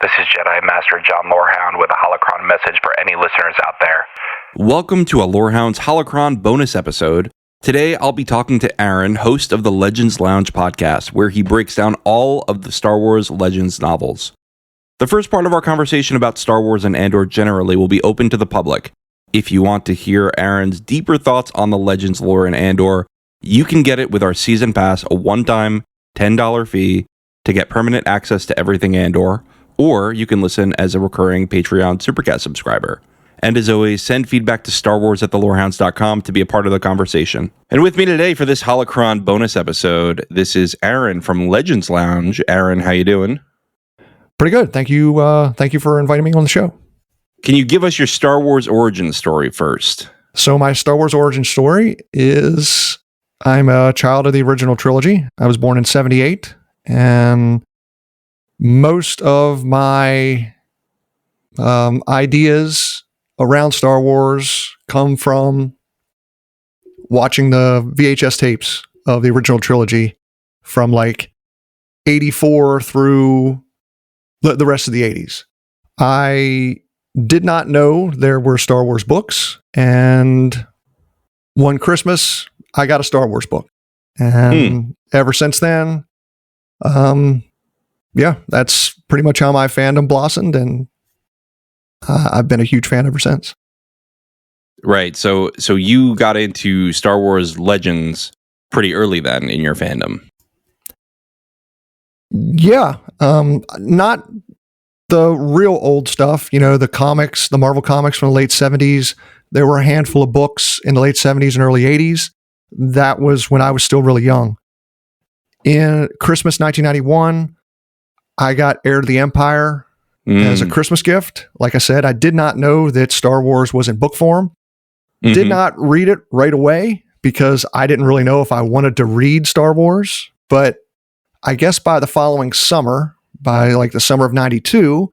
This is Jedi Master John Lorehound with a Holocron message for any listeners out there. Welcome to a Lorehounds Holocron bonus episode. Today, I'll be talking to Aaron, host of the Legends Lounge podcast, where he breaks down all of the Star Wars Legends novels. The first part of our conversation about Star Wars and Andor generally will be open to the public. If you want to hear Aaron's deeper thoughts on the Legends lore in Andor, you can get it with our Season Pass, a one-time $10 fee to get permanent access to everything Andor, or you can listen as a recurring Patreon Supercast subscriber. And as always, send feedback to starwars@thelorehounds.com to be a part of the conversation. And with me today for this Holocron bonus episode, this is Aaron from Legends Lounge. Aaron, how you doing? Pretty good. Thank you. Thank you for inviting me on the show. Can you give us your Star Wars origin story first? So my Star Wars origin story is I'm a child of the original trilogy. I was born in 78, and most of my ideas around Star Wars come from watching the VHS tapes of the original trilogy from like 84 through the rest of the 80s. I did not know there were Star Wars books, and one Christmas I got a Star Wars book, and ever since then, that's pretty much how my fandom blossomed, and I've been a huge fan ever since. Right. So you got into Star Wars Legends pretty early then in your fandom. Yeah. Not the real old stuff, the comics, the Marvel comics from the late 70s. There were a handful of books in the late 70s and early 80s. That was when I was still really young. In Christmas 1991, I got Heir to the Empire as a Christmas gift. Like I said, I did not know that Star Wars was in book form. Did not read it right away because I didn't really know if I wanted to read Star Wars. But I guess by the following summer, by like the summer of 92,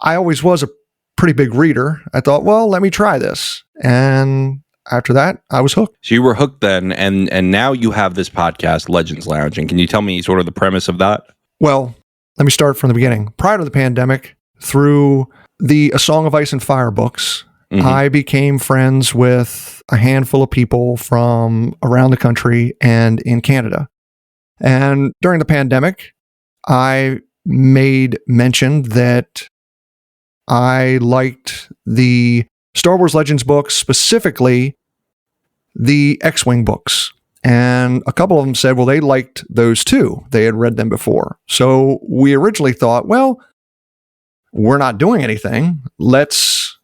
I always was a pretty big reader. I thought, well, let me try this. And after that, I was hooked. So you were hooked then, and now you have this podcast, Legends Lounge. And can you tell me sort of the premise of that? Well, let me start from the beginning. Prior to the pandemic, through the A Song of Ice and Fire books, I became friends with a handful of people from around the country and in Canada. And during the pandemic, I made mention that I liked the Star Wars Legends books, specifically the X-Wing books. And a couple of them said, well, they liked those too. They had read them before. So we originally thought, well, we're not doing anything. Let's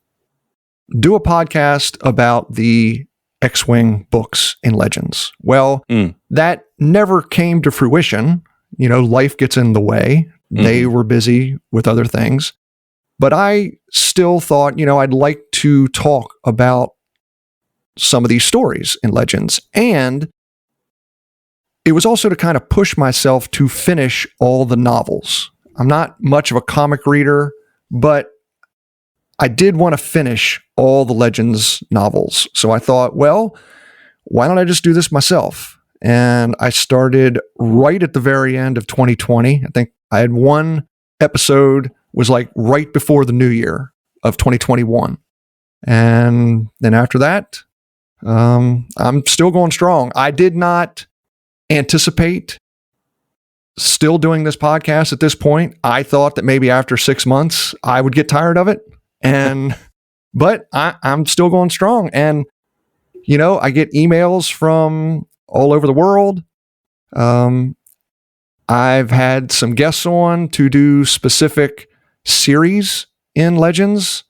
do a podcast about the X-Wing books in Legends. Well, that never came to fruition. Life gets in the way. They were busy with other things. But I still thought, I'd like to talk about some of these stories in Legends. And it was also to kind of push myself to finish all the novels. I'm not much of a comic reader, but I did want to finish all the Legends novels. So I thought, well, why don't I just do this myself? And I started right at the very end of 2020. I think I had one episode was like right before the new year of 2021. And then after that, I'm still going strong. I did not anticipate still doing this podcast at this point. I thought that maybe after 6 months, I would get tired of it. But I'm still going strong. And, I get emails from all over the world. I've had some guests on to do specific series in Legends.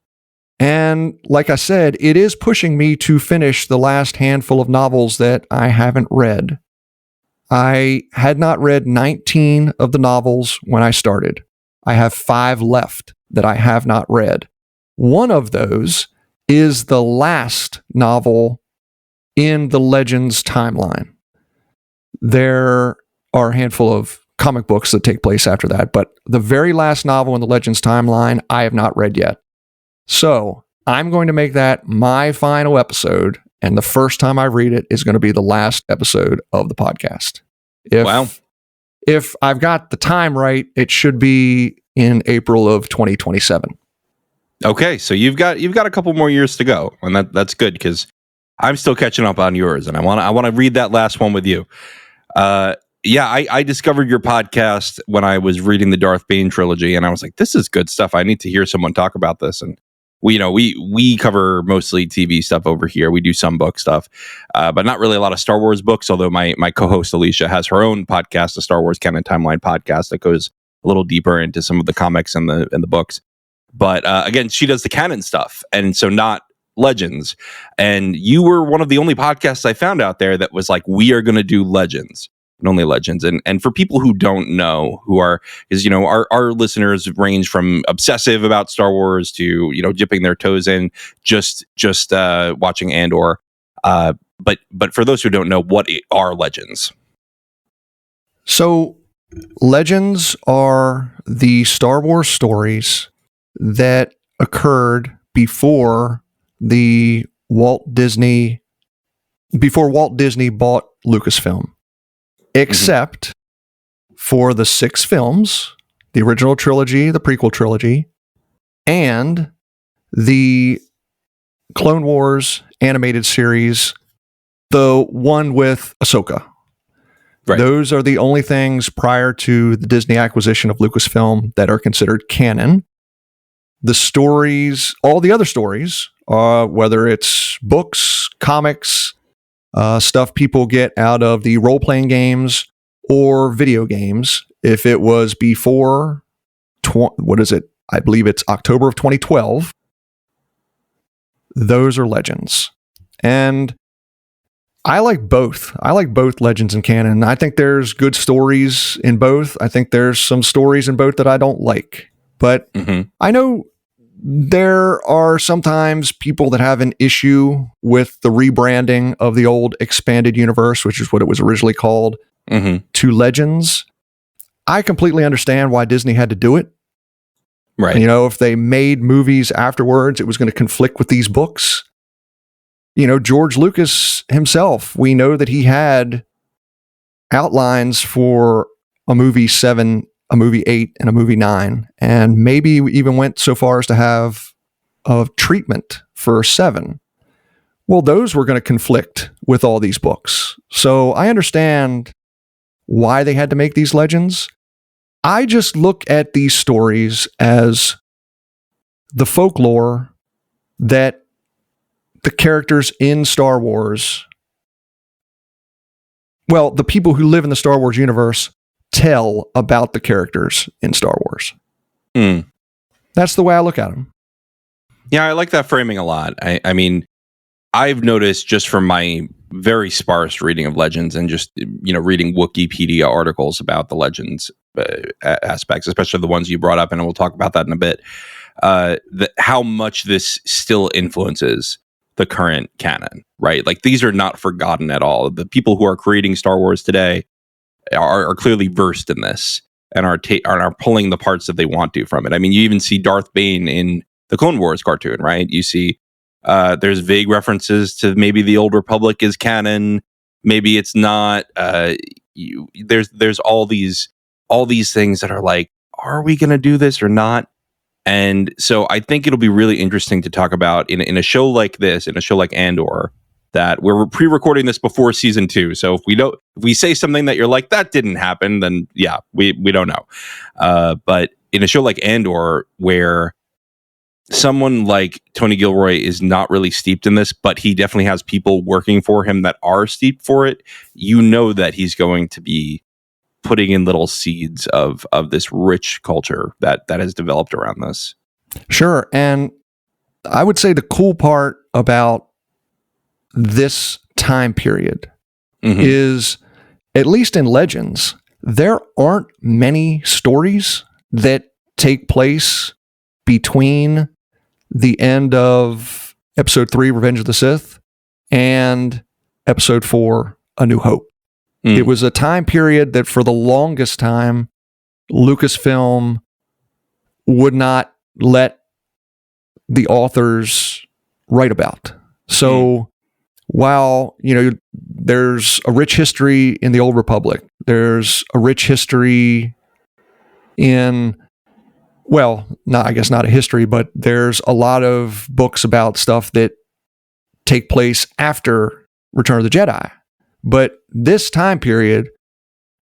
And like I said, it is pushing me to finish the last handful of novels that I haven't read. I had not read 19 of the novels when I started. I have 5 left that I have not read. One of those is the last novel in the Legends timeline. There are a handful of comic books that take place after that, but the very last novel in the Legends timeline, I have not read yet. So I'm going to make that my final episode, and the first time I read it is going to be the last episode of the podcast. If I've got the time right, it should be in April of 2027. Okay, so you've got a couple more years to go, and that's good because I'm still catching up on yours, and I want to read that last one with you. I discovered your podcast when I was reading the Darth Bane trilogy, and I was like, this is good stuff. I need to hear someone talk about this. And we cover mostly TV stuff over here. We do some book stuff, but not really a lot of Star Wars books. Although my co-host Alicia has her own podcast, the Star Wars Canon Timeline podcast, that goes a little deeper into some of the comics and the books. But again, she does the canon stuff, and so not Legends. And you were one of the only podcasts I found out there that was like, we are going to do Legends and only Legends. And for people who don't know, because our listeners range from obsessive about Star Wars to dipping their toes in just watching Andor. But for those who don't know, what are Legends? So Legends are the Star Wars stories that occurred before Walt Disney bought Lucasfilm, except for the 6 films, the original trilogy, the prequel trilogy, and the Clone Wars animated series, the one with Ahsoka. Right. Those are the only things prior to the Disney acquisition of Lucasfilm that are considered canon. The stories, all the other stories, whether it's books, comics, stuff people get out of the role-playing games or video games, if it was before, I believe it's October of 2012, those are Legends. And I like both. I like both Legends and canon. I think there's good stories in both. I think there's some stories in both that I don't like. But I know there are sometimes people that have an issue with the rebranding of the old expanded universe, which is what it was originally called, to Legends. I completely understand why Disney had to do it. Right. If they made movies afterwards, it was going to conflict with these books. George Lucas himself, we know that he had outlines for a movie 7, a movie 8, and a movie 9, and maybe even went so far as to have a treatment for 7. Well, those were going to conflict with all these books. So I understand why they had to make these Legends. I just look at these stories as the folklore that the characters in Star Wars, the people who live in the Star Wars universe tell about the characters in Star Wars. That's the way I look at them. Yeah, I like that framing a lot. I mean, I've noticed just from my very sparse reading of Legends and just reading Wikipedia articles about the Legends aspects, especially the ones you brought up, and we'll talk about that in a bit, how much this still influences the current canon, right? Like, these are not forgotten at all. The people who are creating Star Wars today are clearly versed in this and are pulling the parts that they want to from it. I mean, you even see Darth Bane in the Clone Wars cartoon, right? You see there's vague references to maybe the Old Republic is canon, maybe it's not. There's all these things that are like, are we going to do this or not? And so I think it'll be really interesting to talk about in a show like this, in a show like Andor, that we're pre-recording this before season 2. So if we say something that you're like, that didn't happen, then yeah, we don't know. But in a show like Andor, where someone like Tony Gilroy is not really steeped in this, but he definitely has people working for him that are steeped for it, that he's going to be putting in little seeds of this rich culture that has developed around this. Sure. And I would say the cool part about this time period is, at least in Legends, there aren't many stories that take place between the end of Episode 3, Revenge of the Sith, and Episode 4, A New Hope. It was a time period that for the longest time, Lucasfilm would not let the authors write about. So while, there's a rich history in the Old Republic, there's a rich history in well, not, I guess not a history, but there's a lot of books about stuff that take place after Return of the Jedi. But this time period,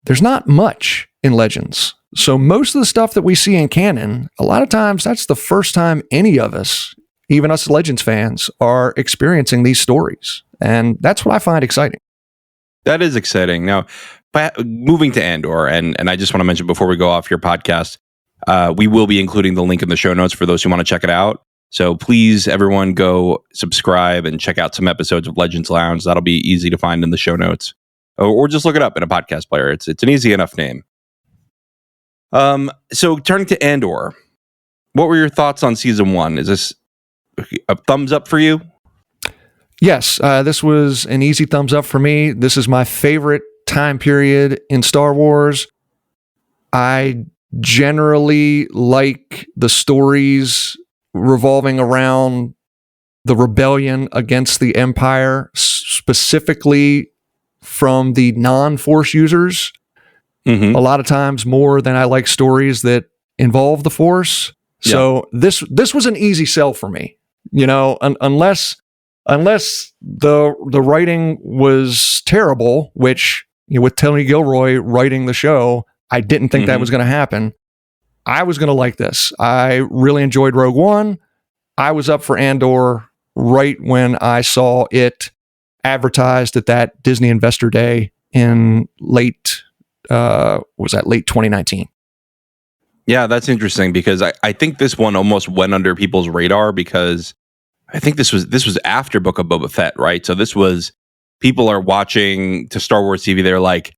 there's not much in Legends. So most of the stuff that we see in canon, a lot of times that's the first time any of us, even us Legends fans, are experiencing these stories. And that's what I find exciting. That is exciting. Now, moving to Andor, and I just want to mention before we go off your podcast, we will be including the link in the show notes for those who want to check it out. So please, everyone, go subscribe and check out some episodes of Legends Lounge. That'll be easy to find in the show notes. Or just look it up in a podcast player. It's an easy enough name. So turning to Andor, what were your thoughts on season 1? Is this a thumbs up for you? Yes, this was an easy thumbs up for me. This is my favorite time period in Star Wars. I generally like the stories revolving around the rebellion against the Empire, specifically from the non-Force users. A lot of times more than I like stories that involve the Force. So this was an easy sell for me. You know, unless the writing was terrible, which, you know, with Tony Gilroy writing the show, I didn't think that was going to happen. I was going to like this. I really enjoyed Rogue One. I was up for Andor right when I saw it advertised at that Disney Investor Day in late 2019. Yeah, that's interesting because I think this one almost went under people's radar because I think this was after Book of Boba Fett, right? So this was, people are watching to Star Wars TV. They're like,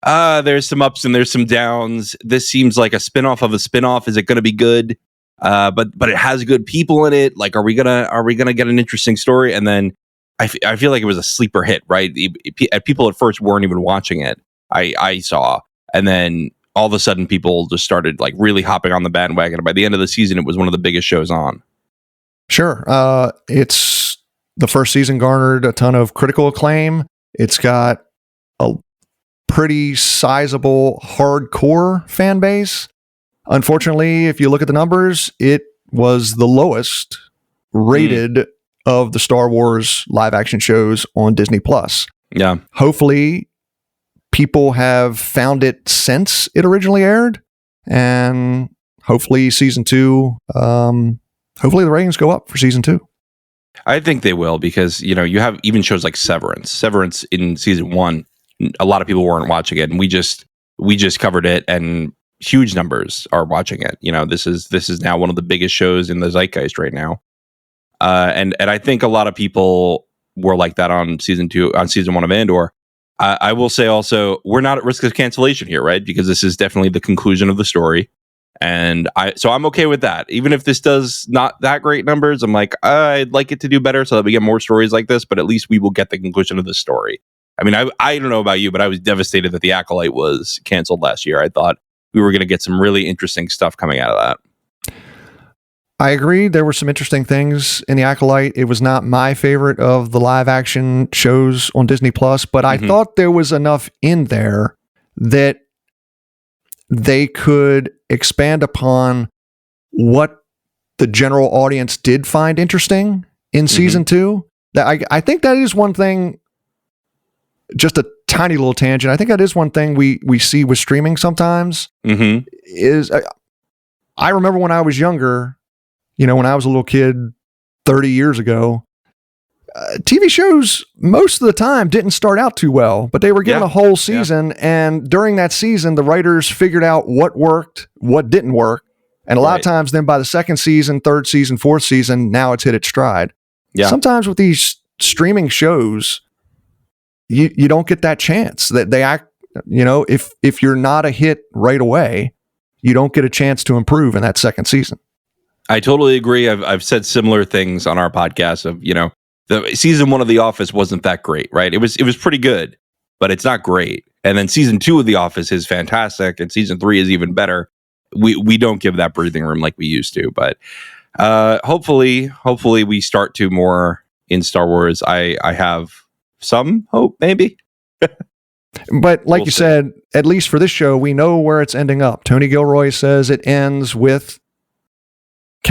there's some ups and there's some downs. This seems like a spinoff of a spinoff. Is it going to be good? But it has good people in it. Like, are we gonna get an interesting story? And then I feel like it was a sleeper hit, right? People at first weren't even watching it. I saw, and then all of a sudden people just started like really hopping on the bandwagon. And by the end of the season, it was one of the biggest shows on. Sure. It's the first season garnered a ton of critical acclaim. It's got a pretty sizable hardcore fan base. Unfortunately, if you look at the numbers, it was the lowest rated of the Star Wars live action shows on Disney Plus. Yeah. Hopefully people have found it since it originally aired, and hopefully season 2, hopefully the ratings go up for season 2. I think they will, because, you know, you have even shows like Severance in season 1. A lot of people weren't watching it, and we just covered it, and huge numbers are watching it. You know, this is now one of the biggest shows in the zeitgeist right now. And I think a lot of people were like that on season 1 of Andor. I will say also, we're not at risk of cancellation here, right? Because this is definitely the conclusion of the story. And so I'm okay with that. Even if this does not that great numbers, I'm like, I'd like it to do better so that we get more stories like this, but at least we will get the conclusion of the story. I mean, I don't know about you, but I was devastated that The Acolyte was canceled last year. I thought we were going to get some really interesting stuff coming out of that. I agree. There were some interesting things in The Acolyte. It was not my favorite of the live action shows on Disney Plus, but I thought there was enough in there that they could expand upon what the general audience did find interesting in season 2. That I think that is one thing, just a tiny little tangent. I think that is one thing we see with streaming sometimes. Is I remember when I was younger, you know, when I was a little kid 30 years ago, TV shows most of the time didn't start out too well, but they were given a whole season. And during that season, the writers figured out what worked, what didn't work. And a lot of times then by the second season, third season, fourth season, now it's hit its stride. Yeah. Sometimes with these streaming shows, you don't get that chance that they act, you know, if you're not a hit right away, you don't get a chance to improve in that second season. I totally agree. I've said similar things on our podcast of, you know, the season 1 of The Office wasn't that great, right? It was pretty good, but it's not great. And then season 2 of The Office is fantastic, and season 3 is even better. We don't give that breathing room like we used to, but hopefully we start to more in Star Wars. I have some hope, maybe. But like you said, at least for this show, we know where it's ending up. Tony Gilroy says it ends with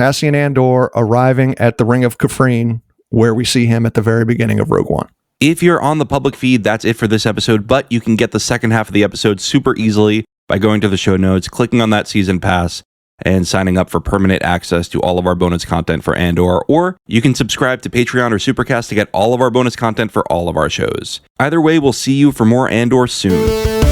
Cassian Andor arriving at the Ring of Kafrene, where we see him at the very beginning of Rogue One. If you're on the public feed, that's it for this episode, but you can get the second half of the episode super easily by going to the show notes, clicking on that season pass, and signing up for permanent access to all of our bonus content for Andor, or you can subscribe to Patreon or Supercast to get all of our bonus content for all of our shows. Either way, we'll see you for more Andor soon.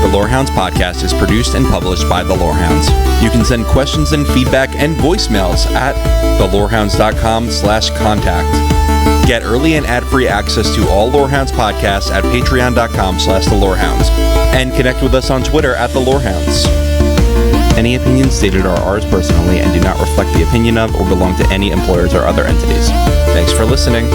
The Lorehounds podcast is produced and published by The Lorehounds. You can send questions and feedback and voicemails at thelorehounds.com/contact. Get early and ad-free access to all Lorehounds podcasts at patreon.com/thelorehounds. And connect with us on Twitter at The Lorehounds. Any opinions stated are ours personally and do not reflect the opinion of or belong to any employers or other entities. Thanks for listening.